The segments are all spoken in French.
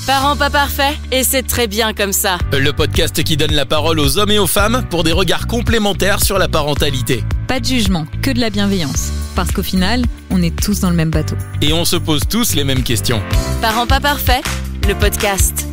Parents pas parfaits, et c'est très bien comme ça. Le podcast qui donne la parole aux hommes et aux femmes pour des regards complémentaires sur la parentalité. Pas de jugement, que de la bienveillance. Parce qu'au final, on est tous dans le même bateau. Et on se pose tous les mêmes questions. Parents pas parfaits, le podcast.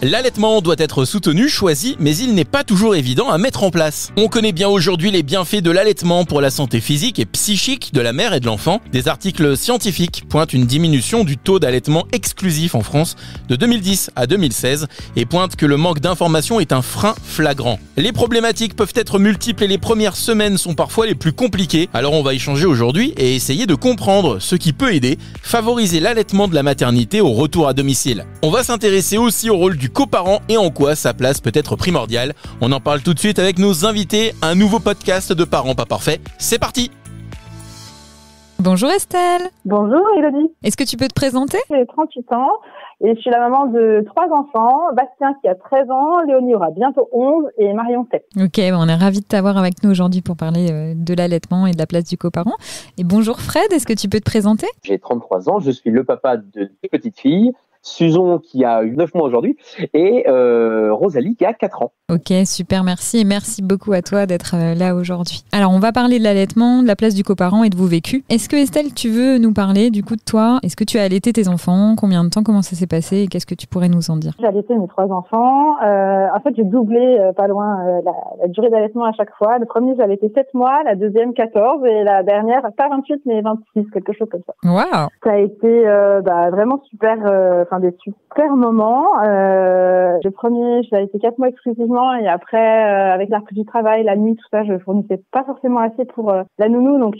L'allaitement doit être soutenu, choisi, mais il n'est pas toujours évident à mettre en place. On connaît bien aujourd'hui les bienfaits de l'allaitement pour la santé physique et psychique de la mère et de l'enfant. Des articles scientifiques pointent une diminution du taux d'allaitement exclusif en France de 2010 à 2016 et pointent que le manque d'information est un frein flagrant. Les problématiques peuvent être multiples et les premières semaines sont parfois les plus compliquées. Alors on va échanger aujourd'hui et essayer de comprendre ce qui peut aider, favoriser l'allaitement de la maternité au retour à domicile. On va s'intéresser aussi au rôle du coparent et en quoi sa place peut être primordiale. On en parle tout de suite avec nos invités, un nouveau podcast de Parents pas parfaits. C'est parti! Bonjour Estelle. Bonjour Elodie. Est-ce que tu peux te présenter? J'ai 38 ans et je suis la maman de 3 enfants. Bastien qui a 13 ans, Léonie aura bientôt 11 et Marion 7. Ok, on est ravis de t'avoir avec nous aujourd'hui pour parler de l'allaitement et de la place du coparent. Et bonjour Fred, est-ce que tu peux te présenter? J'ai 33 ans, je suis le papa de 2 petites filles. Susan qui a eu 9 mois aujourd'hui et Rosalie qui a 4 ans. Ok, super, merci et merci beaucoup à toi d'être là aujourd'hui. Alors on va parler de l'allaitement, de la place du coparent et de vos vécus. Est-ce que Estelle, tu veux nous parler du coup de toi? Est-ce que tu as allaité tes enfants? Combien de temps? Comment ça s'est passé? Et qu'est-ce que tu pourrais nous en dire? J'ai allaité mes 3 enfants. En fait, j'ai doublé pas loin la durée d'allaitement à chaque fois. Le premier, j'ai allaité 7 mois, la deuxième 14 et la dernière, pas 28 mais 26, quelque chose comme ça. Waouh! Ça a été vraiment super... des super moments. Le premier, je l'ai été 4 mois exclusivement et après, avec la reprise du travail, la nuit, tout ça, je fournissais pas forcément assez pour la nounou. Donc,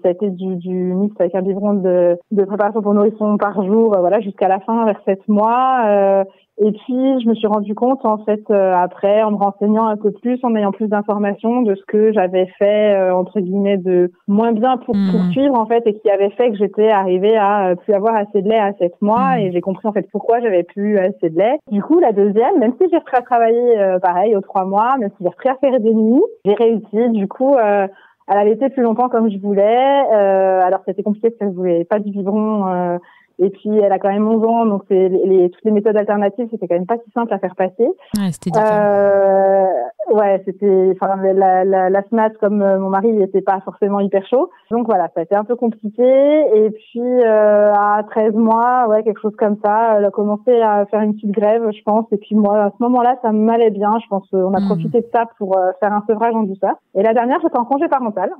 ça a été du mix avec un biberon de préparation pour nourrisson par jour, jusqu'à la fin, vers 7 mois. Et puis, je me suis rendu compte, en fait, après, en me renseignant un peu plus, en ayant plus d'informations de ce que j'avais fait, entre guillemets, de moins bien pour poursuivre, en fait, et qui avait fait que j'étais arrivée à plus avoir assez de lait à 7 mois, et j'ai compris, en fait, pourquoi j'avais plus assez de lait. Du coup, la deuxième, même si j'ai repris à travailler, pareil, aux 3 mois, même si j'ai repris à faire des nuits, j'ai réussi, du coup, elle allaitait plus longtemps comme je voulais. Alors, c'était compliqué parce que je voulais pas du biberon, et puis, elle a quand même 11 ans, donc toutes les méthodes alternatives, c'était quand même pas si simple à faire passer. Ouais, c'était différent. La SNAT, comme mon mari, il était pas forcément hyper chaud. Donc voilà, ça a été un peu compliqué. Et puis, à 13 mois, quelque chose comme ça, elle a commencé à faire une petite grève, je pense. Et puis moi, à ce moment-là, ça m'allait bien. Je pense qu'on a profité de ça pour faire un sevrage en douceur. Et la dernière, j'étais en congé parental.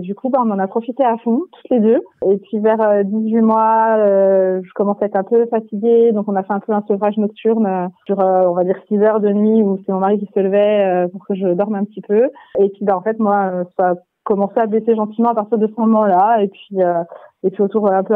Du coup, on en a profité à fond, toutes les deux. Et puis, vers 18 mois, je commençais à être un peu fatiguée, donc on a fait un peu un sevrage nocturne sur, on va dire, 6 heures de nuit où c'est mon mari qui se levait pour que je dorme un petit peu. Et puis, en fait, moi, ça a commencé à baisser gentiment à partir de ce moment-là. Et puis autour, un peu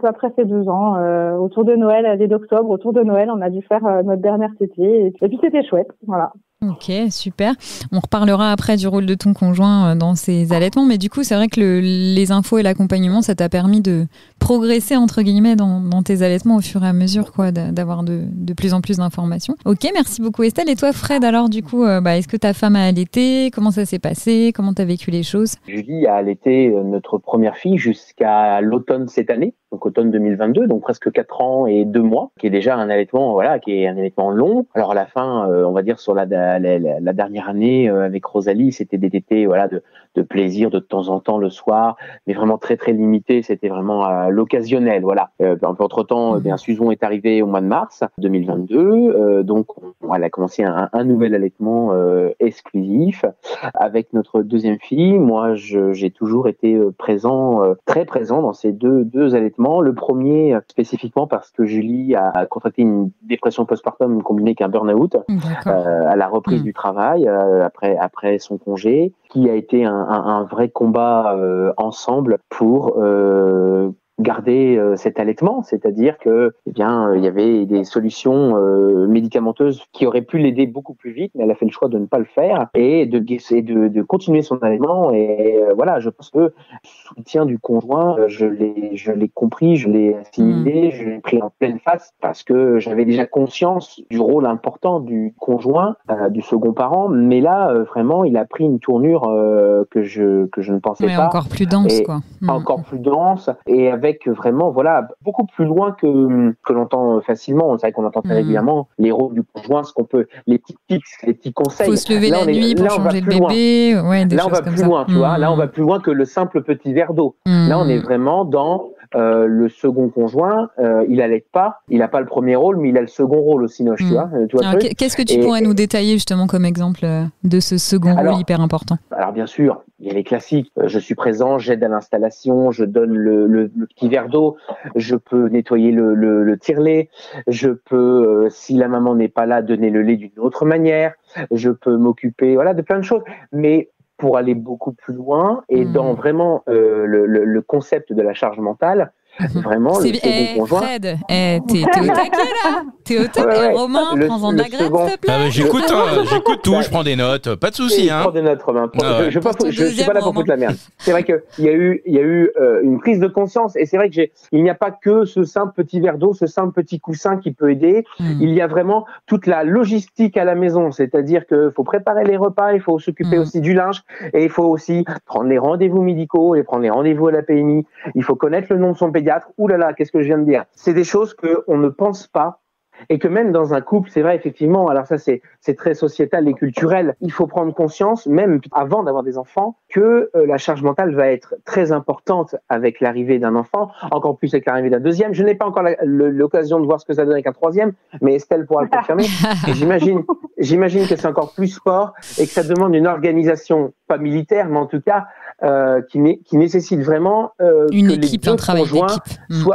après ces 2 ans, autour de Noël, dès d'octobre, autour de Noël, on a dû faire notre dernière tétée. Et puis, c'était chouette, voilà. Ok, super. On reparlera après du rôle de ton conjoint dans ces allaitements, mais du coup, c'est vrai que les infos et l'accompagnement, ça t'a permis de progresser, entre guillemets, dans tes allaitements au fur et à mesure, d'avoir de plus en plus d'informations. Ok, merci beaucoup Estelle. Et toi, Fred, alors du coup, est-ce que ta femme a allaité? Comment ça s'est passé? Comment t'as vécu les choses? Julie a allaité notre première fille jusqu'à l'automne cette année, donc automne 2022, donc presque 4 ans et 2 mois, qui est déjà un allaitement, qui est un allaitement long. Alors à la fin, on va dire sur la dernière année avec Rosalie, c'était des tétés de plaisir de temps en temps le soir, mais vraiment très très limité. C'était vraiment l'occasionnel. Entre-temps, Susan est arrivée au mois de mars 2022, donc elle a commencé un nouvel allaitement exclusif avec notre deuxième fille. Moi, j'ai toujours été très présent dans ces deux allaitements. Le premier spécifiquement parce que Julie a contracté une dépression postpartum combinée avec un burn-out à la reprise du travail après son congé, qui a été un vrai combat ensemble pour garder cet allaitement, c'est-à-dire que il y avait des solutions médicamenteuses qui auraient pu l'aider beaucoup plus vite, mais elle a fait le choix de ne pas le faire et de continuer son allaitement. Et je pense que le soutien du conjoint, je l'ai compris, je l'ai assimilé, je l'ai pris en pleine face parce que j'avais déjà conscience du rôle important du conjoint, du second parent, mais là vraiment il a pris une tournure que je ne pensais pas. Encore plus dense, Encore plus dense, et avec avec vraiment, voilà, beaucoup plus loin que l'entend facilement. C'est vrai qu'on entend très régulièrement les rôles du conjoint, les petits tips, les petits conseils. Faut se lever la nuit pour changer le bébé. Ouais, là, on va plus loin, tu vois. Là, on va plus loin que le simple petit verre d'eau. Là, on est vraiment dans le second conjoint. Il allait pas. Il n'a pas le premier rôle, mais il a le second rôle aussi, tu vois. Alors, qu'est-ce que tu pourrais nous détailler justement comme exemple de ce second rôle hyper important? Alors, bien sûr, il y a les classiques. Je suis présent, j'aide à l'installation, je donne le petit verre d'eau, je peux nettoyer le tire-lait, je peux, si la maman n'est pas là, donner le lait d'une autre manière, je peux m'occuper, voilà, de plein de choses. Mais pour aller beaucoup plus loin et dans vraiment le concept de la charge mentale, vraiment le second conjoint. Fred, t'es au taquet là. T'es au taquet. Romain, prends-en de la graine, s'il te plaît. J'écoute tout, je prends des notes, pas de souci. Je prends des notes, Romain. Je suis pas là pour foutre la merde. C'est vrai que il y a eu une prise de conscience et c'est vrai que il n'y a pas que ce simple petit verre d'eau, ce simple petit coussin qui peut aider. Il y a vraiment toute la logistique à la maison, c'est-à-dire que faut préparer les repas, il faut s'occuper aussi du linge et il faut aussi prendre les rendez-vous médicaux et prendre les rendez-vous à la PMI. Il faut connaître le nom de son pédiatre. Ouh là là, qu'est-ce que je viens de dire? C'est des choses qu'on ne pense pas et que même dans un couple, c'est vrai effectivement, alors ça c'est très sociétal et culturel, il faut prendre conscience, même avant d'avoir des enfants, que la charge mentale va être très importante avec l'arrivée d'un enfant, encore plus avec l'arrivée d'un deuxième. Je n'ai pas encore l'occasion de voir ce que ça donne avec un troisième, mais Estelle pourra le confirmer. Et j'imagine que c'est encore plus fort et que ça demande une organisation, pas militaire, mais en tout cas qui nécessite vraiment une que équipe, les deux un travail conjoints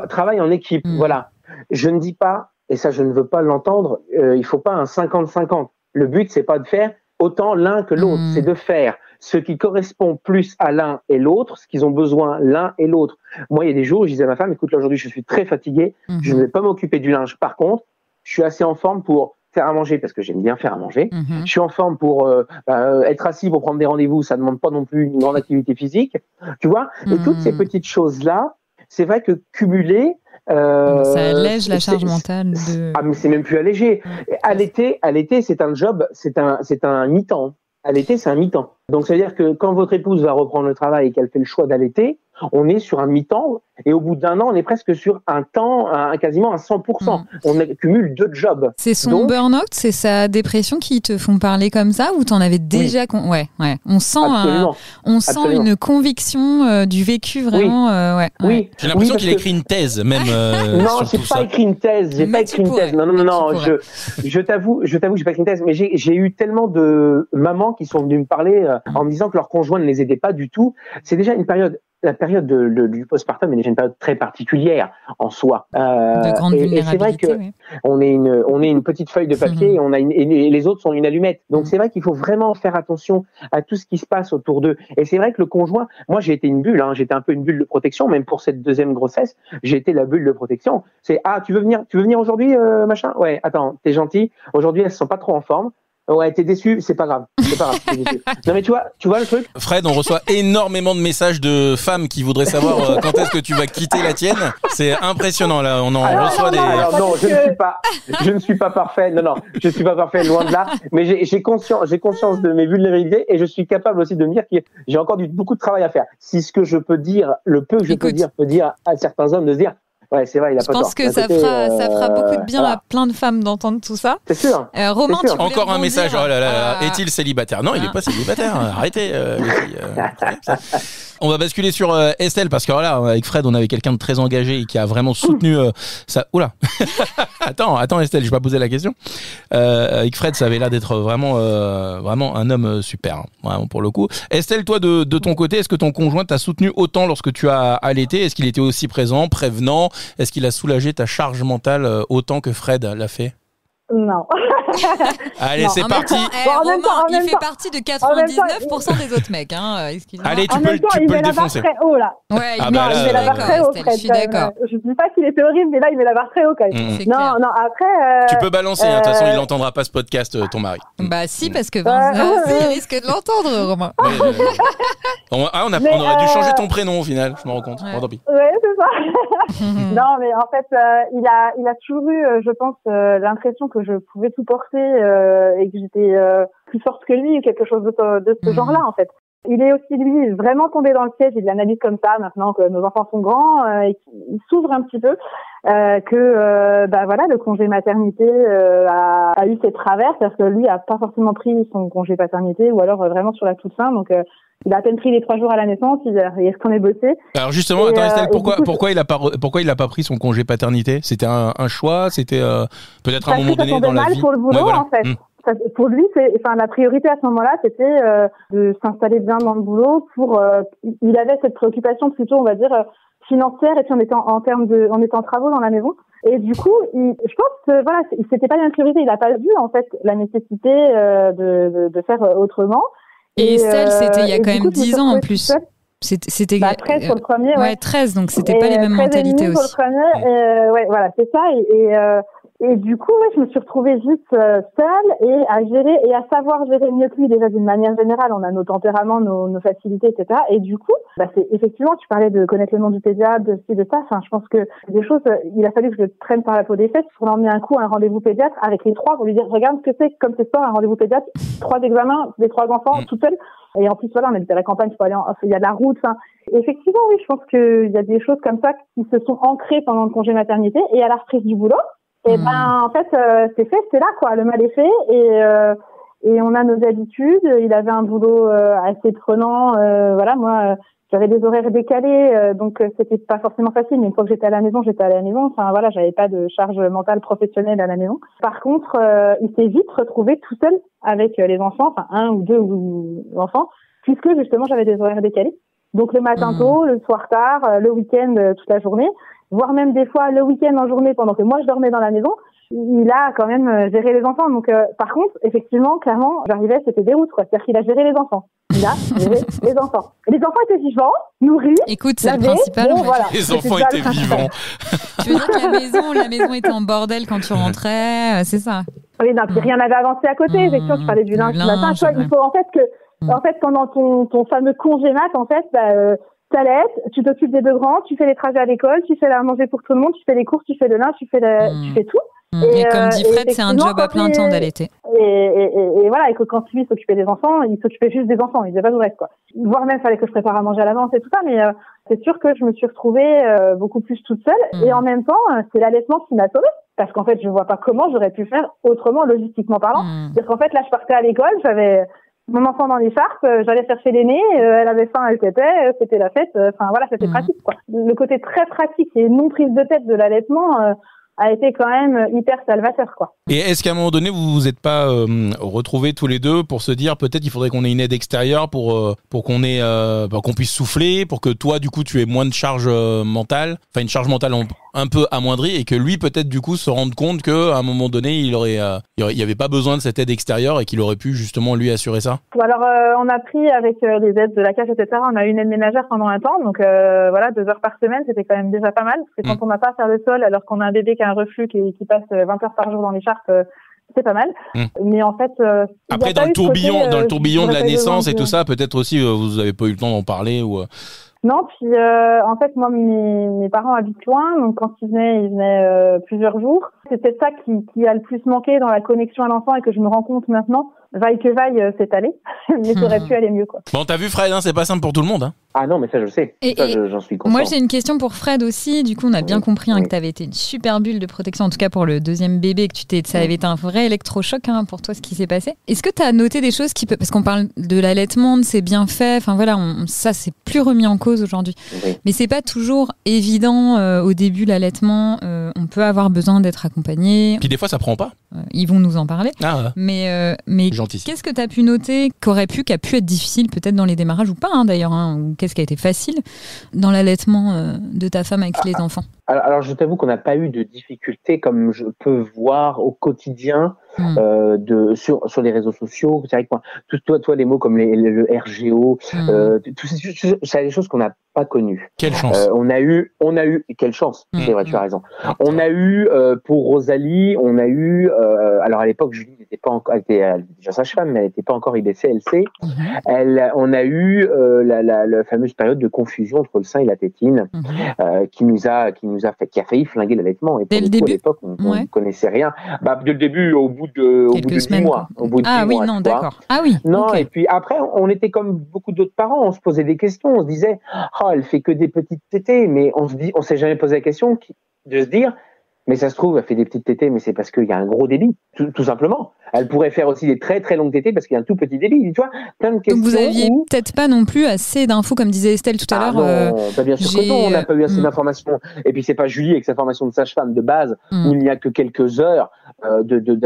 travaillent en équipe. Voilà. Je ne dis pas, et ça je ne veux pas l'entendre, il faut pas un 50-50. Le but c'est pas de faire autant l'un que l'autre, c'est de faire ce qui correspond plus à l'un et l'autre, ce qu'ils ont besoin l'un et l'autre. Moi il y a des jours où je disais à ma femme, écoute là aujourd'hui je suis très fatigué, je ne vais pas m'occuper du linge. Par contre, je suis assez en forme pour faire à manger parce que j'aime bien faire à manger. Je suis en forme pour être assis pour prendre des rendez-vous, ça demande pas non plus une grande activité physique, tu vois. Et toutes ces petites choses là, c'est vrai que cumuler ça allège la charge mentale. Ah mais c'est même plus allégé. Allaiter c'est un job, c'est un mi-temps. Allaiter c'est un mi-temps. Donc ça veut dire que quand votre épouse va reprendre le travail et qu'elle fait le choix d'allaiter, on est sur un mi-temps et au bout d'un an, on est presque sur un temps, quasiment à 100%. On accumule 2 jobs. C'est son burn-out, c'est sa dépression qui te font parler comme ça ou t'en avais déjà ouais. On sent une conviction du vécu vraiment. Oui. J'ai l'impression qu'il a écrit une thèse même. Non, j'ai pas écrit une thèse. Non. Je t'avoue, j'ai pas écrit une thèse, mais j'ai eu tellement de mamans qui sont venues me parler en me disant que leur conjoint ne les aidait pas du tout. C'est déjà la période du postpartum est déjà une période très particulière en soi. De grande vulnérabilité. Et c'est vrai que on est une petite feuille de papier et les autres sont une allumette. Donc c'est vrai qu'il faut vraiment faire attention à tout ce qui se passe autour d'eux. Et c'est vrai que le conjoint, moi j'ai été une bulle, j'étais un peu une bulle de protection, même pour cette deuxième grossesse, j'ai été la bulle de protection. C'est tu veux venir aujourd'hui machin? Ouais, attends, t'es gentil. Aujourd'hui elles se sont pas trop en forme. Ouais, t'es déçu, c'est pas grave. T'es déçu. Non mais tu vois le truc. Fred, on reçoit énormément de messages de femmes qui voudraient savoir quand est-ce que tu vas quitter la tienne. C'est impressionnant là, on en reçoit des. Alors non, je ne suis pas parfait. Non, je suis pas parfait, loin de là. Mais j'ai conscience de mes vulnérabilités et je suis capable aussi de me dire que j'ai encore beaucoup de travail à faire. Si ce que je peux dire, le peu que je peux dire à certains hommes de se dire. Ouais, c'est vrai, il a pas tort. Je pense que ça fera beaucoup de bien à plein de femmes d'entendre tout ça. C'est sûr. Romain, tu encore un message. Oh là là, est-il célibataire? Non, il n'est pas célibataire. Arrêtez, les filles. On va basculer sur Estelle parce que là, avec Fred, on avait quelqu'un de très engagé et qui a vraiment soutenu ça. Oula. Attends, Estelle, je vais pas poser la question. Avec Fred, ça avait l'air d'être vraiment un homme super, vraiment pour le coup. Estelle, toi, de ton côté, est-ce que ton conjoint t'a soutenu autant lorsque tu as allaité? Est-ce qu'il était aussi présent, prévenant? Est-ce qu'il a soulagé ta charge mentale autant que Fred l'a fait? Non. Allez, c'est parti. Romain, il fait partie de 99% des autres mecs. Allez, tu peux le défoncer. Très haut, là. Ouais, il met la barre très haut, Fred. Je suis d'accord. Je dis pas qu'il était horrible, mais là, il met la barre très haut quand même. Non, après. Tu peux balancer, de toute façon, il n'entendra pas ce podcast, ton mari. Bah si, parce que Vincent, il risque de l'entendre, Romain. On aurait dû changer ton prénom au final, je me rends compte. Bon, tant pis. Ouais, c'est ça. Non, mais en fait, il a toujours eu, je pense, l'impression que je pouvais tout porter et que j'étais plus forte que lui ou quelque chose de ce genre-là, en fait. Il est aussi, lui, vraiment tombé dans le piège, il l'analyse comme ça, maintenant que nos enfants sont grands, et qu'il s'ouvre un petit peu, voilà, le congé maternité a eu ses travers, parce que lui a pas forcément pris son congé paternité, ou alors vraiment sur la toute fin, donc il a à peine pris les 3 jours à la naissance, il est retourné bosser. Alors justement, attends Estelle, pourquoi il a pas pris son congé paternité? C'était un choix, c'était peut-être un moment donné dans la vie. Pour le boulot, en fait. Pour lui, la priorité à ce moment-là, c'était de s'installer bien dans le boulot. Il avait cette préoccupation plutôt, on va dire, financière, et puis on était en travaux dans la maison. Et du coup, je pense que voilà, c'était pas une priorité. Il a pas vu en fait la nécessité de faire autrement. Et Estelle, c'était il y a quand même 10 ans en plus. C'était 13 sur le premier. Ouais, 13, donc c'était pas les mêmes mentalités aussi. Sur le premier, ouais, voilà, c'est ça. Et du coup, je me suis retrouvée vite seule et à gérer et à savoir gérer mieux que lui déjà d'une manière générale. On a nos tempéraments, nos facilités, etc. Et du coup, c'est effectivement, tu parlais de connaître le nom du pédiatre, de ci, de ça. Enfin, je pense que des choses, il a fallu que je le traîne par la peau des fesses pour l'emmener un coup à un rendez-vous pédiatre avec les 3 pour lui dire, regarde ce que c'est comme c'est sport, un rendez-vous pédiatre, 3 examens, des 3 enfants, toute seule. Et en plus, voilà, on habite à la campagne, il y a de la route. Effectivement, oui, je pense qu'il y a des choses comme ça qui se sont ancrées pendant le congé maternité et à la reprise du boulot. Et en fait, c'est là, quoi. Le mal est fait et on a nos habitudes. Il avait un boulot assez prenant. Voilà, moi, j'avais des horaires décalés, donc c'était pas forcément facile. Mais une fois que j'étais à la maison, Enfin, voilà, j'avais pas de charge mentale professionnelle à la maison. Par contre, il s'est vite retrouvé tout seul avec les enfants, enfin 1 ou 2 enfants, puisque justement j'avais des horaires décalés. Donc le matin tôt, le soir tard, le week-end toute la journée, voire même des fois le week-end en journée pendant que moi je dormais dans la maison. Il a quand même géré les enfants. Donc par contre, effectivement, clairement, j'arrivais, c'était déroute, quoi. C'est-à-dire qu'il a géré les enfants. Il a géré les enfants. Les enfants étaient vivants, nourris. Écoute, c'est le principal. Bon, voilà. Les enfants étaient vivants. Tu veux dire que la maison était en bordel quand tu rentrais, c'est ça? Oui, non, puis rien n'avait avancé à côté. Effectivement, tu parlais du linge ce matin. Il faut en fait pendant ton fameux congé mat, en fait, t'allaites, tu t'occupes des 2 grands, tu fais les trajets à l'école, tu fais la manger pour tout le monde, tu fais les courses, tu fais le linge, tu fais tout. Et comme dit Fred, c'est un job à plein temps d'allaiter. Et voilà, et que quand lui s'occupait des enfants, il s'occupait juste des enfants, il faisait pas tout le reste, quoi. Voire même, fallait que je prépare à manger à l'avance et tout ça, mais c'est sûr que je me suis retrouvée beaucoup plus toute seule. Et en même temps, c'est l'allaitement qui m'a sauvée. Parce qu'en fait, je vois pas comment j'aurais pu faire autrement, logistiquement parlant. Parce qu'en fait, là, je partais à l'école, j'avais mon enfant dans l'écharpe, j'allais chercher l'aîné, elle avait faim, elle tétait, c'était la fête. Enfin voilà, c'était pratique, quoi. Le côté très pratique et non prise de tête de l'allaitement a été quand même hyper salvateur, quoi. Et est-ce qu'à un moment donné, vous vous êtes pas retrouvés tous les deux pour se dire peut-être il faudrait qu'on ait une aide extérieure pour qu'on puisse souffler, pour que toi du coup tu aies moins de charge mentale, enfin une charge mentale un peu amoindrie, et que lui peut-être du coup se rende compte que à un moment donné il y avait pas besoin de cette aide extérieure et qu'il aurait pu justement lui assurer ça. Alors on a pris avec les aides de la CAF, etc. On a eu une aide ménagère pendant un temps, donc voilà, 2 heures par semaine, c'était quand même déjà pas mal, parce que quand on n'a pas à faire le sol alors qu'on a un bébé qui a un reflux qui passe 20 heures par jour dans l'écharpe, c'est pas mal. Mais en fait, après dans le tourbillon de la naissance et tout ça, peut-être aussi vous avez pas eu le temps d'en parler ou. Non, puis en fait, moi, mes parents habitent loin, donc quand ils venaient plusieurs jours. C'est peut-être ça qui a le plus manqué dans la connexion à l'enfant et que je me rends compte maintenant. Vaille que vaille, c'est allé, mais ça aurait pu aller mieux, quoi. Bon, t'as vu Fred, hein, c'est pas simple pour tout le monde. Hein. Ah non, mais ça je sais, j'en suis conscient. Moi j'ai une question pour Fred aussi, du coup on a bien compris que t'avais été une super bulle de protection, en tout cas pour le 2e bébé, que ça avait été un vrai électrochoc pour toi ce qui s'est passé. Est-ce que t'as noté des choses parce qu'on parle de l'allaitement, de ses bienfaits, enfin voilà, ça c'est plus remis en cause aujourd'hui. Oui. Mais c'est pas toujours évident au début l'allaitement, on peut avoir besoin d'être accompagné. Puis des fois ça prend pas. Ils vont nous en parler. Mais gentil. Qu'est-ce que tu as pu noter qui a pu être difficile peut-être dans les démarrages ou pas d'ailleurs, ou qu'est-ce qui a été facile dans l'allaitement de ta femme avec les enfants? Alors je t'avoue qu'on n'a pas eu de difficultés comme je peux voir au quotidien sur les réseaux sociaux. C'est vrai que toi les mots comme le RGO, c'est des choses qu'on n'a pas connues. Quelle chance. On a eu quelle chance. C'est vrai, tu as raison. On a eu pour Rosalie, alors à l'époque, Julie n'était pas encore, elle était déjà sage-femme, mais elle n'était pas encore IBC-LC. On a eu la fameuse période de confusion entre le sein et la tétine, qui a failli flinguer l'allaitement. Et dès le début, à l'époque, on ne connaissait rien. Dès le début, au bout de 10 mois. Au bout de 10 mois, non, d'accord. Ah oui. Non, okay. Et puis après, on était comme beaucoup d'autres parents, on se posait des questions, on se disait, elle fait que des petites tétées, mais on s'est jamais posé la question de se dire, mais ça se trouve, elle fait des petites tétées, mais c'est parce qu'il y a un gros débit, tout simplement. Elle pourrait faire aussi des très très longues tétées parce qu'il y a un tout petit débit. Tu vois, plein de questions. Donc vous aviez peut-être pas non plus assez d'infos, comme disait Estelle tout à l'heure. Non, bien sûr que non, on n'a pas eu assez d'informations. Et puis c'est pas Julie avec sa formation de sage-femme de base où il n'y a que quelques heures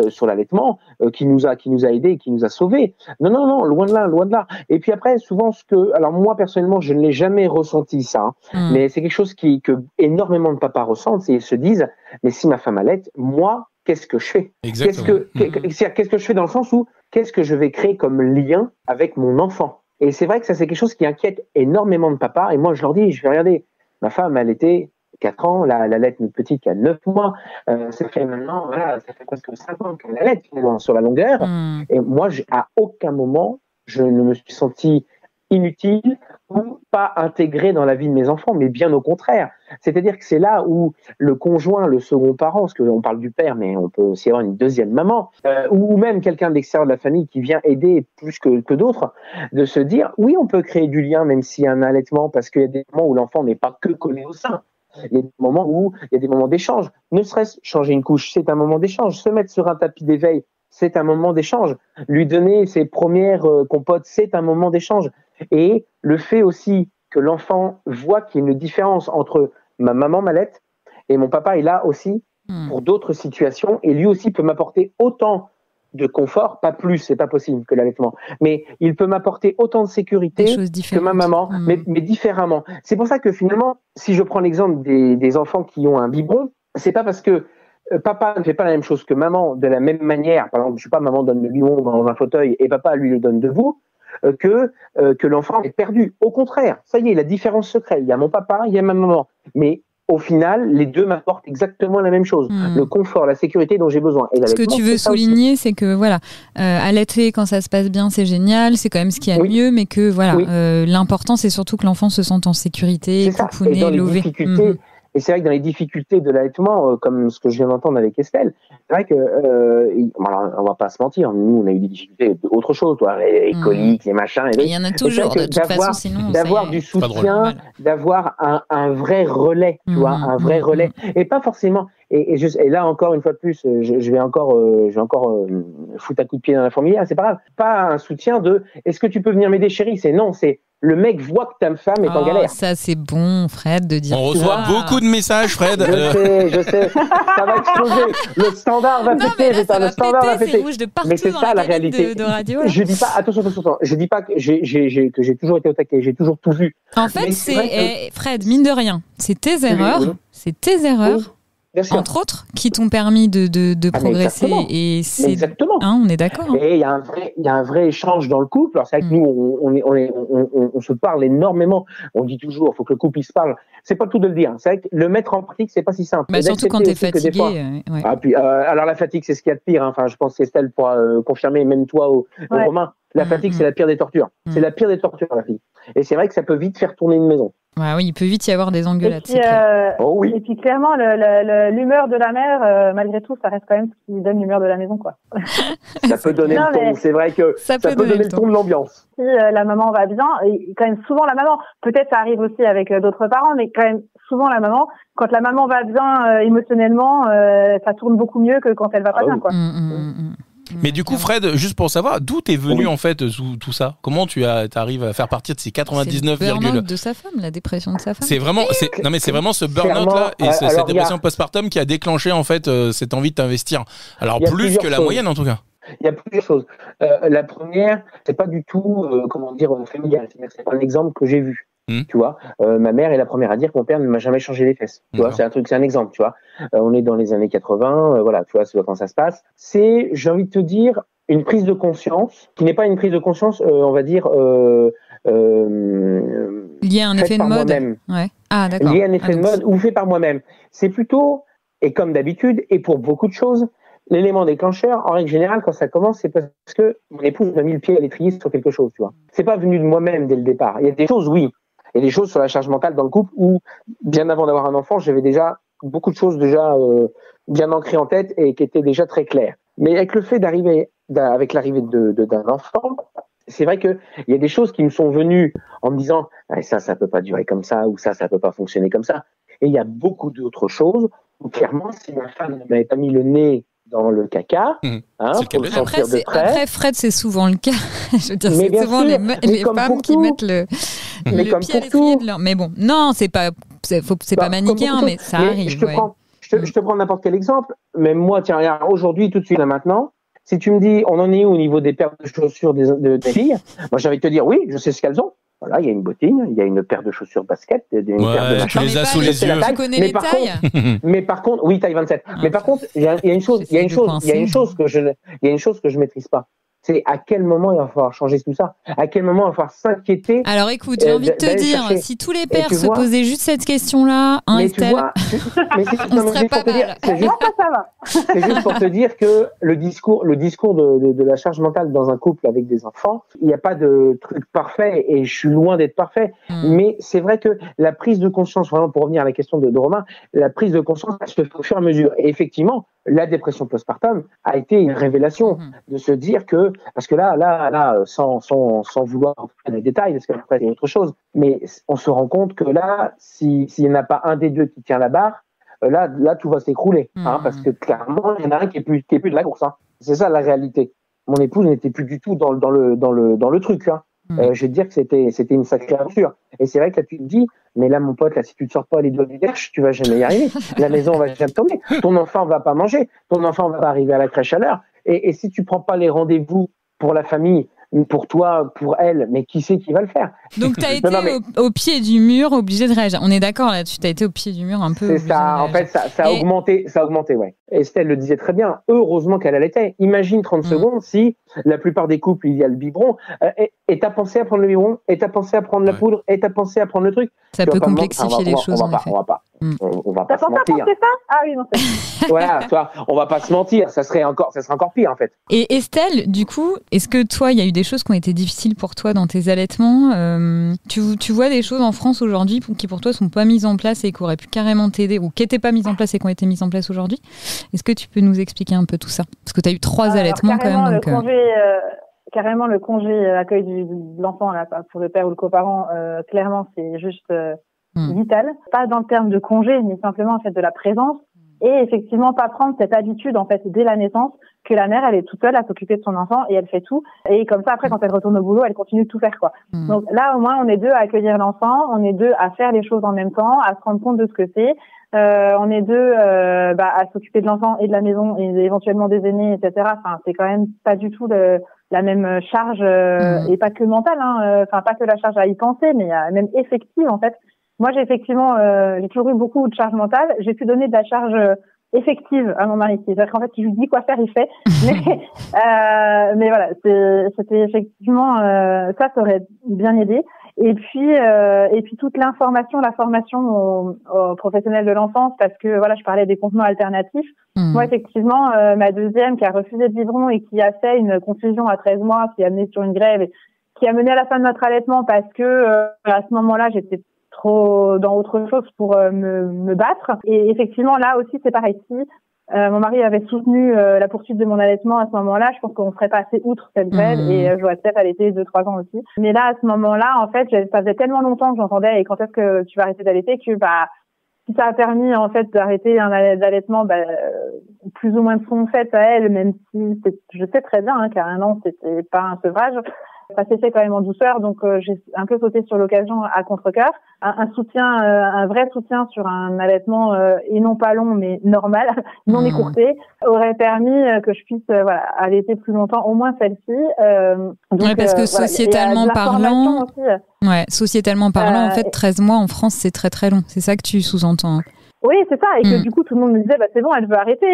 sur l'allaitement qui nous a aidés, et qui nous a sauvés. Non, loin de là. Et puis après, souvent alors moi personnellement, je ne l'ai jamais ressenti ça, mais c'est quelque chose que énormément de papas ressentent, et ils se disent, mais si ma femme allaite, moi, qu'est-ce que je fais ? Qu'est-ce que je fais dans le sens où qu'est-ce que je vais créer comme lien avec mon enfant ? Et c'est vrai que ça, c'est quelque chose qui inquiète énormément de papas. Et moi, je leur dis, je vais regarder, ma femme, elle était 4 ans, la lettre, notre petite, qui a 9 mois. Ça fait maintenant, ça fait presque 5 ans qu'elle allait sur la longueur. Et moi, à aucun moment, je ne me suis senti inutile ou pas intégré dans la vie de mes enfants, mais bien au contraire. C'est-à-dire que c'est là où le conjoint, le second parent, parce qu'on parle du père, mais on peut aussi avoir une deuxième maman, ou même quelqu'un d'extérieur de la famille qui vient aider plus que d'autres, de se dire, oui, on peut créer du lien même s'il y a un allaitement, parce qu'il y a des moments où l'enfant n'est pas que collé au sein. Il y a des moments où il y a des moments d'échange. Ne serait-ce changer une couche, c'est un moment d'échange. Se mettre sur un tapis d'éveil, c'est un moment d'échange. Lui donner ses premières compotes, c'est un moment d'échange. Et le fait aussi que l'enfant voit qu'il y a une différence entre ma maman m'allaite et mon papa est là aussi pour d'autres situations, et lui aussi peut m'apporter autant de confort, pas plus, c'est pas possible que l'allaitement, mais il peut m'apporter autant de sécurité que ma maman, mais différemment. C'est pour ça que finalement, si je prends l'exemple des enfants qui ont un biberon, c'est pas parce que papa ne fait pas la même chose que maman de la même manière. Par exemple, je sais pas, maman donne le biberon dans un fauteuil et papa lui le donne debout, que l'enfant est perdu. Au contraire, ça y est, la différence se crée. Il y a mon papa, il y a ma maman, mais au final, les deux m'apportent exactement la même chose, le confort, la sécurité dont j'ai besoin. Et ce que tu veux souligner, c'est que voilà, allaiter quand ça se passe bien, c'est génial, c'est quand même ce qu'il y a de mieux, mais que voilà, l'important, c'est surtout que l'enfant se sente en sécurité, coucouné, lové. Et c'est vrai que dans les difficultés de l'allaitement, comme ce que je viens d'entendre avec Estelle, c'est vrai que, on va pas se mentir, nous on a eu des difficultés d'autres choses, les coliques, les machins. Il y en a toujours, de toute façon, sinon. D'avoir du soutien, d'avoir un vrai relais, tu vois, un vrai relais. Et pas forcément. Et là encore une fois de plus, je vais encore foutre un coup de pied dans la fourmilière, c'est pas grave. Pas un soutien de est-ce que tu peux venir m'aider, chérie ? C'est le mec voit que ta femme est en galère. Ça c'est bon, Fred, de dire. On reçoit beaucoup de messages, Fred. Je sais. Ça va exploser. Le standard va péter. Le standard va péter. Mais c'est ça la réalité. De radio, je dis pas, attention. Je dis pas que j'ai toujours été au taquet, j'ai toujours tout vu. En fait, Fred, mine de rien, c'est tes erreurs. Entre autres, qui t'ont permis de progresser. Et c'est exactement. On est d'accord. Et il y a un vrai échange dans le couple. Alors c'est vrai que nous, on se parle énormément. On dit toujours, il faut que le couple il se parle. C'est pas tout de le dire. C'est vrai que le mettre en pratique, c'est pas si simple. Surtout quand t'es fatigué. Alors la fatigue, c'est ce qu'il y a de pire. Enfin, je pense qu'Estelle pourra confirmer, même toi, Romain. La fatigue, c'est la pire des tortures. C'est la pire des tortures, la fatigue. Et c'est vrai que ça peut vite faire tourner une maison. Oui, il peut vite y avoir des engueulades. Et puis clairement, l'humeur de la mère, malgré tout, ça reste quand même ce qui donne l'humeur de la maison, quoi. Ça peut donner le ton. C'est vrai que ça peut donner le ton de l'ambiance. Si la maman va bien, et quand même souvent la maman, peut-être ça arrive aussi avec d'autres parents, mais quand même souvent la maman, quand la maman va bien émotionnellement, ça tourne beaucoup mieux que quand elle va pas bien, quoi. Mais du coup, Fred, juste pour savoir, d'où t'es venu en fait tout ça ? Comment tu arrives à faire partie de ces 99, c'est le burn-out de sa femme, la dépression de sa femme. C'est vraiment ce burn-out là et cette dépression postpartum qui a déclenché en fait cette envie de t'investir. Alors plus que la moyenne en tout cas. Il y a plusieurs choses. La première, c'est pas du tout familial. C'est-à-dire, c'est pas un exemple que j'ai vu. Tu vois, ma mère est la première à dire que mon père ne m'a jamais changé les fesses. Tu vois, c'est un exemple, tu vois. On est dans les années 80, voilà, tu vois, c'est quand ça se passe. C'est, j'ai envie de te dire, une prise de conscience qui n'est pas une prise de conscience, on va dire, liée à un effet de mode. Ouais. Ah, d'accord. Liée à un effet de mode ou fait par moi-même. C'est plutôt, et comme d'habitude, et pour beaucoup de choses, l'élément déclencheur, en règle générale, quand ça commence, c'est parce que mon épouse m'a mis le pied à l'étrier sur quelque chose, tu vois. C'est pas venu de moi-même dès le départ. Il y a des choses, oui. Il y a des choses sur la charge mentale dans le couple où, bien avant d'avoir un enfant, j'avais déjà beaucoup de choses bien ancrées en tête et qui étaient déjà très claires. Mais avec le fait avec l'arrivée d'un enfant, c'est vrai que il y a des choses qui me sont venues en me disant ça peut pas durer comme ça, ou ça peut pas fonctionner comme ça. Et il y a beaucoup d'autres choses où clairement, si ma femme ne m'avait pas mis le nez dans le caca, pour le sentir de près. Après, Fred, c'est souvent le cas. Je veux dire, c'est souvent sûr, les femmes qui mettent le pied à l'étrier de leur... Mais bon, non, c'est pas manichéen, mais ça arrive. Je te prends n'importe quel exemple. Même moi, tiens, regarde, aujourd'hui, tout de suite, là maintenant, si tu me dis, on en est où au niveau des paires de chaussures des filles, moi, j'ai envie de te dire, oui, je sais ce qu'elles ont. Voilà, il y a une bottine, il y a une paire de chaussures basket, une paire de machin. Tu les as sous les yeux. Tu connais les tailles. Mais par contre, oui, taille 27. Mais par contre, il y a une chose que je maîtrise pas. C'est à quel moment il va falloir changer tout ça. À quel moment il va falloir s'inquiéter. Alors écoute, j'ai envie de te dire, si tous les pères se posaient juste cette question-là, Estelle, on serait pas mal. C'est juste pour te dire que le discours de la charge mentale dans un couple avec des enfants, il n'y a pas de truc parfait et je suis loin d'être parfait. Mais c'est vrai que la prise de conscience, vraiment pour revenir à la question de Romain, la prise de conscience elle se fait au fur et à mesure. Et effectivement, la dépression postpartum a été une révélation de se dire que, parce que là, sans vouloir faire des détails, parce qu'après c'est autre chose, mais on se rend compte que là, s'il n'y en a pas un des deux qui tient la barre, là tout va s'écrouler, parce que clairement, il y en a un qui est plus de la course. C'est ça la réalité. Mon épouse n'était plus du tout dans le truc. Je vais te dire que c'était une sacrée aventure. Et c'est vrai que là, tu te dis, mais là, mon pote, là, si tu te sors pas les doigts du derche, tu vas jamais y arriver. La maison va jamais tomber. Ton enfant va pas manger. Ton enfant va pas arriver à la crèche à l'heure. Et si tu prends pas les rendez-vous pour la famille, pour toi, pour elle, mais qui c'est qui va le faire? Donc, tu as été au pied du mur, obligé de réagir. On est d'accord là-dessus, tu as été au pied du mur un peu. C'est ça, en fait, ça a augmenté, ouais. Estelle le disait très bien, heureusement qu'elle allaitait. Imagine 30 secondes si la plupart des couples, il y a le biberon, et t'as pensé à prendre le biberon, et t'as pensé à prendre la poudre, et t'as pensé à prendre le truc. Ça peut complexifier les choses, on va pas se mentir. Ça ah oui, non, c'est... Voilà, toi, on va pas se mentir, ça serait encore pire, en fait. Et Estelle, du coup, est-ce que toi, il y a eu des choses qui ont été difficiles pour toi dans tes allaitements? Tu vois des choses en France aujourd'hui qui pour toi sont pas mises en place et qui auraient pu carrément t'aider, ou qui n'étaient pas mises en place et qui ont été mises en place aujourd'hui? Est-ce que tu peux nous expliquer un peu tout ça? Parce que tu as eu 3 allaitements quand même. Donc, carrément, le congé accueil de l'enfant là, pour le père ou le coparent, clairement, c'est juste vital. Pas dans le terme de congé, mais simplement en fait de la présence. Et effectivement, pas prendre cette habitude en fait dès la naissance que la mère elle est toute seule à s'occuper de son enfant et elle fait tout. Et comme ça après quand elle retourne au boulot, elle continue de tout faire quoi. Donc là au moins on est 2 à accueillir l'enfant, on est 2 à faire les choses en même temps, à se rendre compte de ce que c'est. On est 2 à s'occuper de l'enfant et de la maison et éventuellement des aînés, etc. Enfin c'est quand même pas du tout la même charge et pas que mentale, enfin pas que la charge à y penser, mais même effective en fait. Moi, j'ai effectivement, j'ai toujours eu beaucoup de charge mentale. J'ai pu donner de la charge effective à mon mari. C'est-à-dire qu'en fait, il lui dit quoi faire, il fait. Mais voilà, c'était effectivement, ça aurait bien aidé. Et puis toute la formation aux professionnels de l'enfance, parce que voilà, je parlais des contenants alternatifs. Moi, effectivement, ma deuxième qui a refusé le biberon et qui a fait une confusion à 13 mois, qui a mené sur une grève, et qui a mené à la fin de notre allaitement parce que à ce moment-là, j'étais trop dans autre chose pour me battre. Et effectivement, là aussi, c'est pareil. Si mon mari avait soutenu la poursuite de mon allaitement à ce moment-là, je pense qu'on ne serait pas passé outre cette grève et j'aurais peut-être allaité 2-3 ans aussi. Mais là, à ce moment-là, en fait, ça faisait tellement longtemps que j'entendais et quand est-ce que tu vas arrêter d'allaiter que si ça a permis en fait d'arrêter un allaitement plus ou moins de son fait à elle, même si je sais très bien qu'à 1 an, c'était pas un sevrage. Ça s'est fait quand même en douceur, donc j'ai un peu sauté sur l'occasion à contre-cœur. Un soutien, un vrai soutien sur un allaitement et non pas long mais normal, non écourté, aurait permis que je puisse allaiter plus longtemps, au moins celle-ci. Donc, parce que sociétalement parlant, sociétalement parlant, en fait, 13 mois en France, c'est très très long. C'est ça que tu sous-entends. Oui, c'est ça, et que du coup tout le monde me disait c'est bon, elle veut arrêter,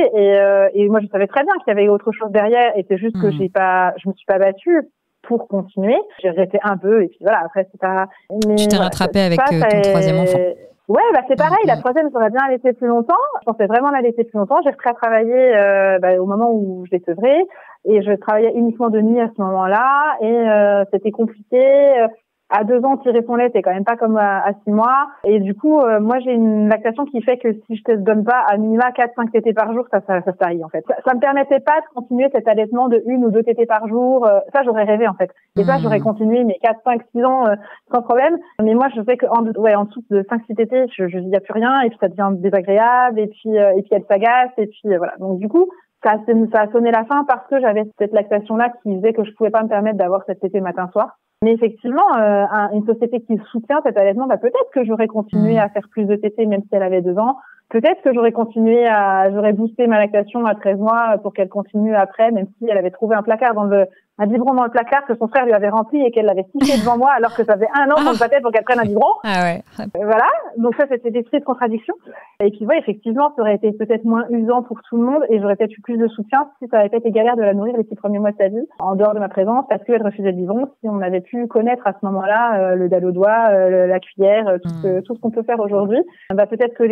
et moi je savais très bien qu'il y avait autre chose derrière, et c'est juste que je me suis pas battue pour continuer. J'ai arrêté un peu et puis voilà, après c'est pas... Tu t'es rattrapée avec ton 3e enfant. Ouais, c'est pareil. La troisième, j'aurais bien allaité plus longtemps. Je pensais vraiment l'allaiter plus longtemps. J'ai repris à travailler au moment où je l'ai sevré, et je travaillais uniquement de nuit à ce moment-là, et c'était compliqué. À 2 ans, tirer son lait, c'est quand même pas comme à 6 mois. Et du coup, moi, j'ai une lactation qui fait que si je te donne pas à minima 4-5 tétées par jour, ça saillit, en fait. Ça me permettait pas de continuer cet allaitement de 1 ou 2 tétées par jour. Ça, j'aurais rêvé, en fait. Et ça, j'aurais continué mes 4, 5, 6 ans sans problème. Mais moi, je sais qu'en dessous de 5-6 tétées, je dis y a plus rien, et puis ça devient désagréable, et puis elle s'agace, et puis voilà. Donc, du coup, ça a sonné la fin parce que j'avais cette lactation-là qui faisait que je pouvais pas me permettre d'avoir cette tétée matin-soir. Mais effectivement, une société qui soutient cet allaitement, peut-être que j'aurais continué à faire plus de tétées même si elle avait 2 ans. Peut-être que j'aurais boosté ma lactation à 13 mois pour qu'elle continue après, même si elle avait trouvé un biberon dans le placard que son frère lui avait rempli et qu'elle l'avait sifflé devant moi alors que ça faisait 1 an qu'on se battait pour qu'elle prenne un biberon. Ah ouais. Voilà. Donc ça, c'était l'esprit de contradiction. Et puis, effectivement, ça aurait été peut-être moins usant pour tout le monde et j'aurais peut-être eu plus de soutien si ça avait pas été galère de la nourrir les 6 premiers mois de sa vie, en dehors de ma présence, parce qu'elle refusait le biberon. Si on avait pu connaître à ce moment-là le dalle au doigt, la cuillère, tout ce qu'on peut faire aujourd'hui, peut-être que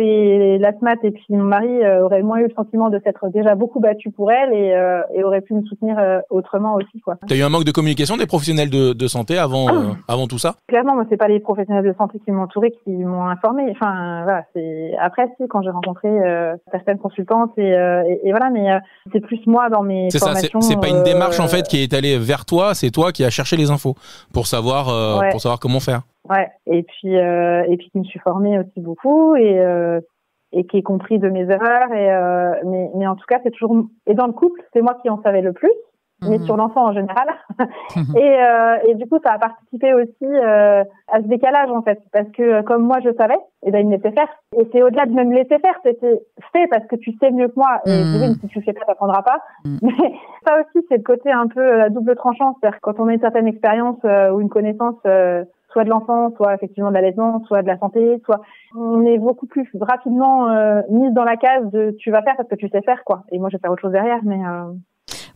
l'asthmate et puis mon mari auraient moins eu le sentiment de s'être déjà beaucoup battu pour elle et auraient pu me soutenir autrement aussi, quoi. T'as eu un manque de communication des professionnels de santé avant tout ça? Clairement, moi, c'est pas les professionnels de santé qui m'ont entourée qui m'ont informé. Enfin, voilà, après, quand j'ai rencontré certaines consultantes et voilà, mais c'est plus moi dans mes formations. C'est pas une démarche en fait qui est allée vers toi, c'est toi qui as cherché les infos pour savoir comment faire. Ouais, et puis qui me suis formée aussi beaucoup et qui ai compris de mes erreurs mais en tout cas, c'est toujours, et dans le couple, c'est moi qui en savais le plus. Mais sur l'enfant en général. Et du coup, ça a participé aussi à ce décalage, en fait. Parce que comme moi, je savais, il me laissait faire. Et c'est au-delà de même laisser faire, c'était fait parce que tu sais mieux que moi. Et si tu fais pas, t'apprendras pas. Mais ça aussi, c'est le côté un peu à double tranchant. C'est-à-dire quand on a une certaine expérience ou une connaissance, soit de l'enfant, soit effectivement de l'allaitement, soit de la santé, soit on est beaucoup plus rapidement mise dans la case de tu vas faire parce que tu sais faire, quoi. Et moi, je vais faire autre chose derrière, mais...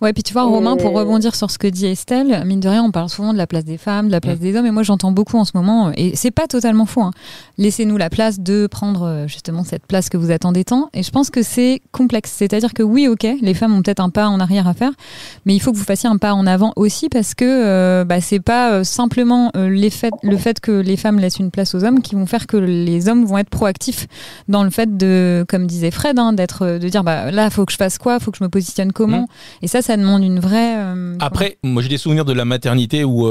Ouais, puis tu vois, Romain, pour rebondir sur ce que dit Estelle, mine de rien, on parle souvent de la place des femmes, de la place des hommes, et moi j'entends beaucoup en ce moment, et c'est pas totalement faux, hein. Laissez-nous la place de prendre justement cette place que vous attendez tant, et je pense que c'est complexe, c'est-à-dire que oui, ok, les femmes ont peut-être un pas en arrière à faire, mais il faut que vous fassiez un pas en avant aussi, parce que c'est pas simplement le fait que les femmes laissent une place aux hommes qui vont faire que les hommes vont être proactifs dans le fait de, comme disait Fred, de dire là, faut que je fasse quoi, faut que je me positionne comment, et ça demande une vraie... Après, moi j'ai des souvenirs de la maternité où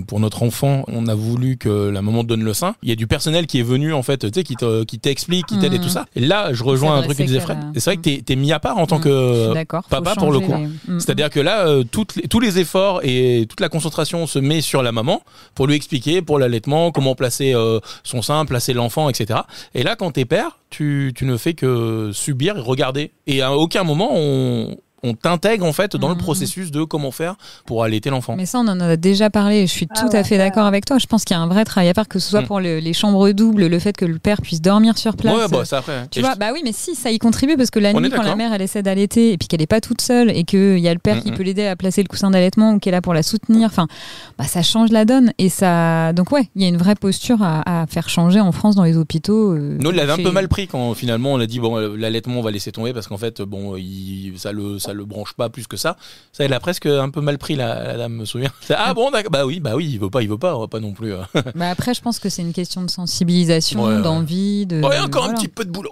pour notre enfant, on a voulu que la maman donne le sein. Il y a du personnel qui est venu en fait, tu sais, qui t'explique, qui t'aide et tout ça. Et là, je rejoins un truc que disait Fred. Et c'est vrai que t'es mis à part en tant que papa pour le coup. C'est-à-dire que là, tous les efforts et toute la concentration se met sur la maman pour lui expliquer, pour l'allaitement, comment placer son sein, placer l'enfant, etc. Et là, quand t'es père, tu ne fais que subir et regarder. Et à aucun moment on t'intègre en fait dans le processus de comment faire pour allaiter l'enfant. Mais ça, on en a déjà parlé. Je suis tout à fait d'accord avec toi. Je pense qu'il y a un vrai travail à faire, que ce soit pour les chambres doubles, le fait que le père puisse dormir sur place. Ouais, ça après. Tu vois, oui, mais si, ça y contribue parce que la nuit, quand la mère elle essaie d'allaiter et puis qu'elle est pas toute seule et qu'il y a le père qui peut l'aider à placer le coussin d'allaitement ou qui est là pour la soutenir, ça change la donne. Et ça, donc il y a une vraie posture à faire changer en France dans les hôpitaux. Nous, il l'avait un peu mal pris quand finalement on a dit l'allaitement on va laisser tomber parce qu'en fait ça le branche pas plus que ça. Ça, elle a presque un peu mal pris la dame, me souviens. Ah bon, d'accord. Bah oui, il veut pas, on va pas non plus. Après, je pense que c'est une question de sensibilisation, d'envie, il y a encore un petit peu de boulot.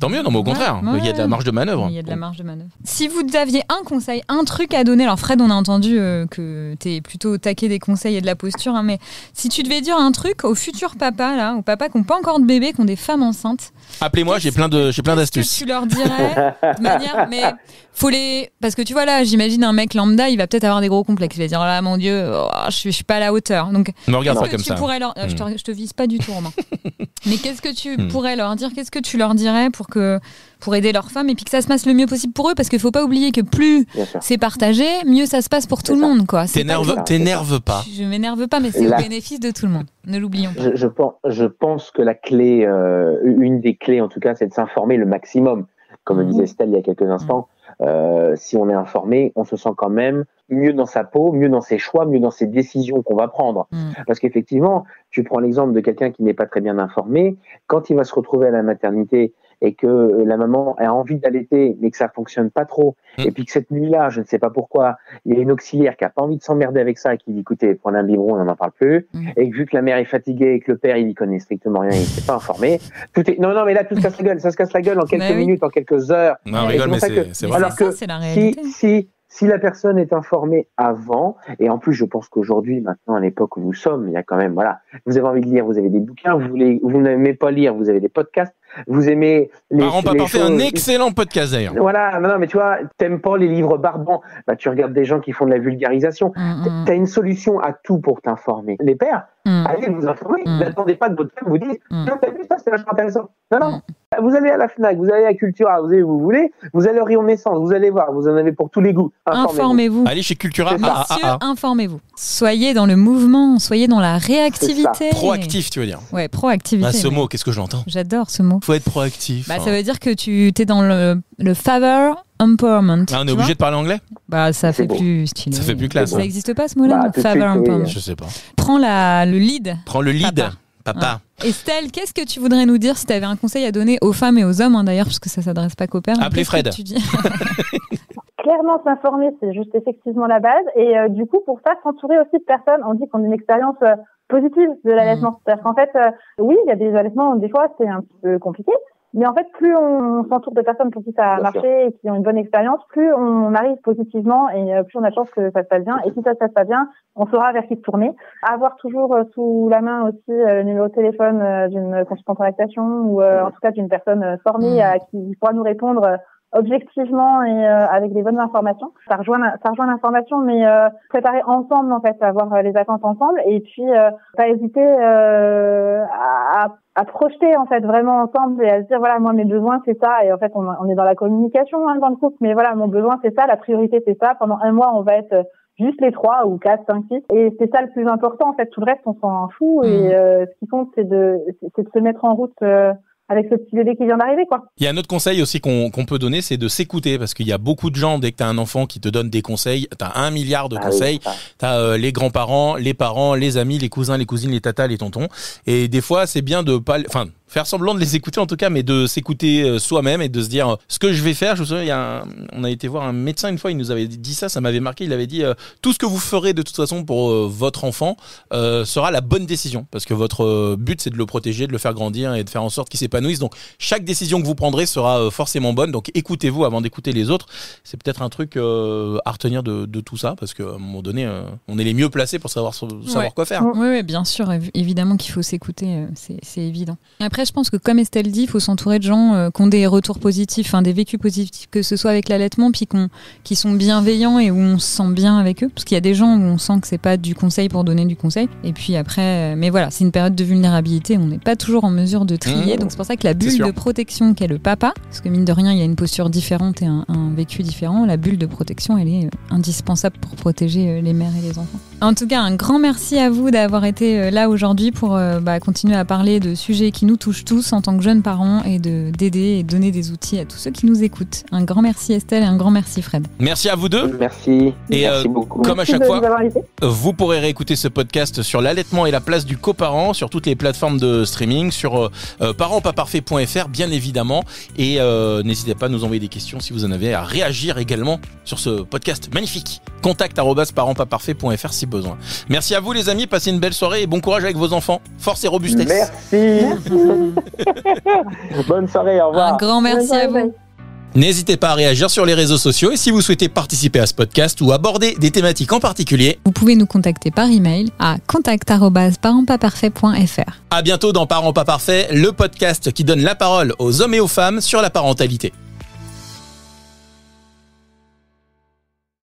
Tant mieux, non, mais au contraire, il y a de la marge de manœuvre. Il y a de la marge de manœuvre. Si vous aviez un conseil, un truc à donner, alors Fred, on a entendu que t'es plutôt au taquet des conseils et de la posture, mais si tu devais dire un truc aux futurs papas, là, aux papas qui n'ont pas encore de bébé, qui ont des femmes enceintes, appelez-moi, j'ai plein d'astuces. Qu'est-ce que tu leur dirais de manière, mais parce que tu vois là, j'imagine un mec lambda, il va peut-être avoir des gros complexes. Il va dire là, mon Dieu, je suis pas à la hauteur. Donc, me regarde pas comme ça. Je te vise pas du tout, Romain. Mais qu'est-ce que tu pourrais leur dire? Qu'est-ce que tu leur dirais pour aider leurs femmes et puis que ça se passe le mieux possible pour eux, parce qu'il faut pas oublier que plus c'est partagé, mieux ça se passe pour tout le monde, quoi. T'énerve pas. Je m'énerve pas, mais c'est au bénéfice de tout le monde. Ne l'oublions pas. Je pense que la clé, une des clés en tout cas, c'est de s'informer le maximum. Comme le disait Estelle il y a quelques instants, si on est informé, on se sent quand même mieux dans sa peau, mieux dans ses choix, mieux dans ses décisions qu'on va prendre. Parce qu'effectivement, tu prends l'exemple de quelqu'un qui n'est pas très bien informé, quand il va se retrouver à la maternité et que la maman a envie d'allaiter mais que ça fonctionne pas trop, et puis que cette nuit-là, je ne sais pas pourquoi, il y a une auxiliaire qui a pas envie de s'emmerder avec ça et qui dit écoutez, prenez un biberon, on n'en parle plus, et que vu que la mère est fatiguée et que le père il y connaît strictement rien, il s'est pas informé, non mais là tout se casse la gueule, ça se casse la gueule en quelques minutes, en quelques heures. Non, rigole, mais c'est vrai. Alors que c'est la réalité. si la personne est informée avant, et en plus je pense qu'aujourd'hui, maintenant à l'époque où nous sommes, il y a quand même, voilà, vous avez envie de lire, vous avez des bouquins, vous n'aimez pas lire, vous avez des podcasts, vous aimez les Parents pas parfaits, un excellent podcast d'ailleurs. Voilà, non, mais tu vois, t'aimes pas les livres barbants, bah tu regardes des gens qui font de la vulgarisation. T'as une solution à tout pour t'informer. Les pères, allez vous informer. N'attendez pas que votre femme vous dise non, t'as vu ça, c'est vachement intéressant. Non. Vous allez à la Fnac, vous allez à Cultura, vous allez où vous voulez, vous allez au rayon naissance, vous allez voir, vous en avez pour tous les goûts. Informez-vous. Allez chez Cultura. Messieurs, informez-vous. Soyez dans le mouvement, soyez dans la réactivité. Proactif, tu veux dire. Ouais, proactivité. Ce mot, qu'est-ce que je l'entends ? J'adore ce mot. Faut être proactif. Ça veut dire que tu t'es dans le favor empowerment. On est obligé de parler anglais ? Ça fait plus stylé. Ça fait plus classe. Ça n'existe pas ce mot-là, favor empowerment. Je sais pas. Prends le lead. Prends le lead. Papa. Estelle, qu'est-ce que tu voudrais nous dire si tu avais un conseil à donner aux femmes et aux hommes, d'ailleurs, parce que ça s'adresse pas qu'aux pères. Appelez Fred. Clairement, s'informer, c'est juste effectivement la base. Et du coup, pour ça, s'entourer aussi de personnes. On dit qu'on a une expérience positive de l'allaitement. C'est-à-dire qu'en fait, oui, il y a des allaitements, des fois, c'est un petit peu compliqué. Mais en fait, plus on s'entoure de personnes pour qui ça a marché et qui ont une bonne expérience, plus on arrive positivement et plus on a de chance que ça se passe bien. Et si ça se passe pas bien, on saura vers qui se tourner. Avoir toujours sous la main aussi le numéro de téléphone d'une consultante en lactation ou en tout cas d'une personne formée qui pourra nous répondre objectivement et avec des bonnes informations. Ça rejoint l'information, mais préparer ensemble en fait, avoir les attentes ensemble et puis pas hésiter à projeter en fait vraiment ensemble et à se dire voilà, moi mes besoins c'est ça, et en fait on est dans la communication dans le couple, mais voilà, mon besoin c'est ça, la priorité c'est ça, pendant un mois on va être juste les 3 ou 4, 5, 6 et c'est ça le plus important en fait, tout le reste on s'en fout et ce qui compte c'est de se mettre en route avec ce petit bébé qui vient d'arriver, quoi. Il y a un autre conseil aussi qu'on peut donner, c'est de s'écouter, parce qu'il y a beaucoup de gens, dès que tu as un enfant qui te donne des conseils, tu as 1 milliard de conseils, tu as les grands-parents, les parents, les amis, les cousins, les cousines, les tatas, les tontons, et des fois c'est bien de pas... faire semblant de les écouter en tout cas, mais de s'écouter soi-même et de se dire ce que je vais faire. Je me souviens, on a été voir un médecin une fois, il nous avait dit ça m'avait marqué, il avait dit tout ce que vous ferez de toute façon pour votre enfant sera la bonne décision, parce que votre but c'est de le protéger, de le faire grandir et de faire en sorte qu'il s'épanouisse. Donc chaque décision que vous prendrez sera forcément bonne, donc écoutez-vous avant d'écouter les autres. C'est peut-être un truc à retenir de tout ça, parce qu'à un moment donné on est les mieux placés pour savoir quoi faire. Oui, bien sûr, évidemment qu'il faut s'écouter, c'est évident. Après, je pense que comme Estelle dit, il faut s'entourer de gens qui ont des retours positifs, des vécus positifs, que ce soit avec l'allaitement, puis qui sont bienveillants et où on se sent bien avec eux. Parce qu'il y a des gens où on sent que c'est pas du conseil pour donner du conseil. Et puis après, mais voilà, c'est une période de vulnérabilité, on n'est pas toujours en mesure de trier. Donc c'est pour ça que la bulle de protection qu'est le papa, parce que mine de rien, il y a une posture différente et un vécu différent, la bulle de protection, elle est indispensable pour protéger les mères et les enfants. En tout cas, un grand merci à vous d'avoir été là aujourd'hui pour continuer à parler de sujets qui nous touchent tous en tant que jeunes parents et d'aider et donner des outils à tous ceux qui nous écoutent. Un grand merci Estelle et un grand merci Fred. Merci à vous deux. Merci. Et merci beaucoup. Comme à chaque fois, vous pourrez réécouter ce podcast sur l'allaitement et la place du coparent sur toutes les plateformes de streaming, sur parentspaparfaits.fr bien évidemment. Et n'hésitez pas à nous envoyer des questions si vous en avez, à réagir également sur ce podcast magnifique. contact@parentspaparfaits.fr si besoin. Merci à vous les amis, passez une belle soirée et bon courage avec vos enfants. Force et robustesse. Merci. Bonne soirée, au revoir. Un grand merci à vous. N'hésitez pas à réagir sur les réseaux sociaux et si vous souhaitez participer à ce podcast ou aborder des thématiques en particulier, vous pouvez nous contacter par email à contact@parentspaparfaits.fr. À bientôt dans Parents pas parfaits, le podcast qui donne la parole aux hommes et aux femmes sur la parentalité.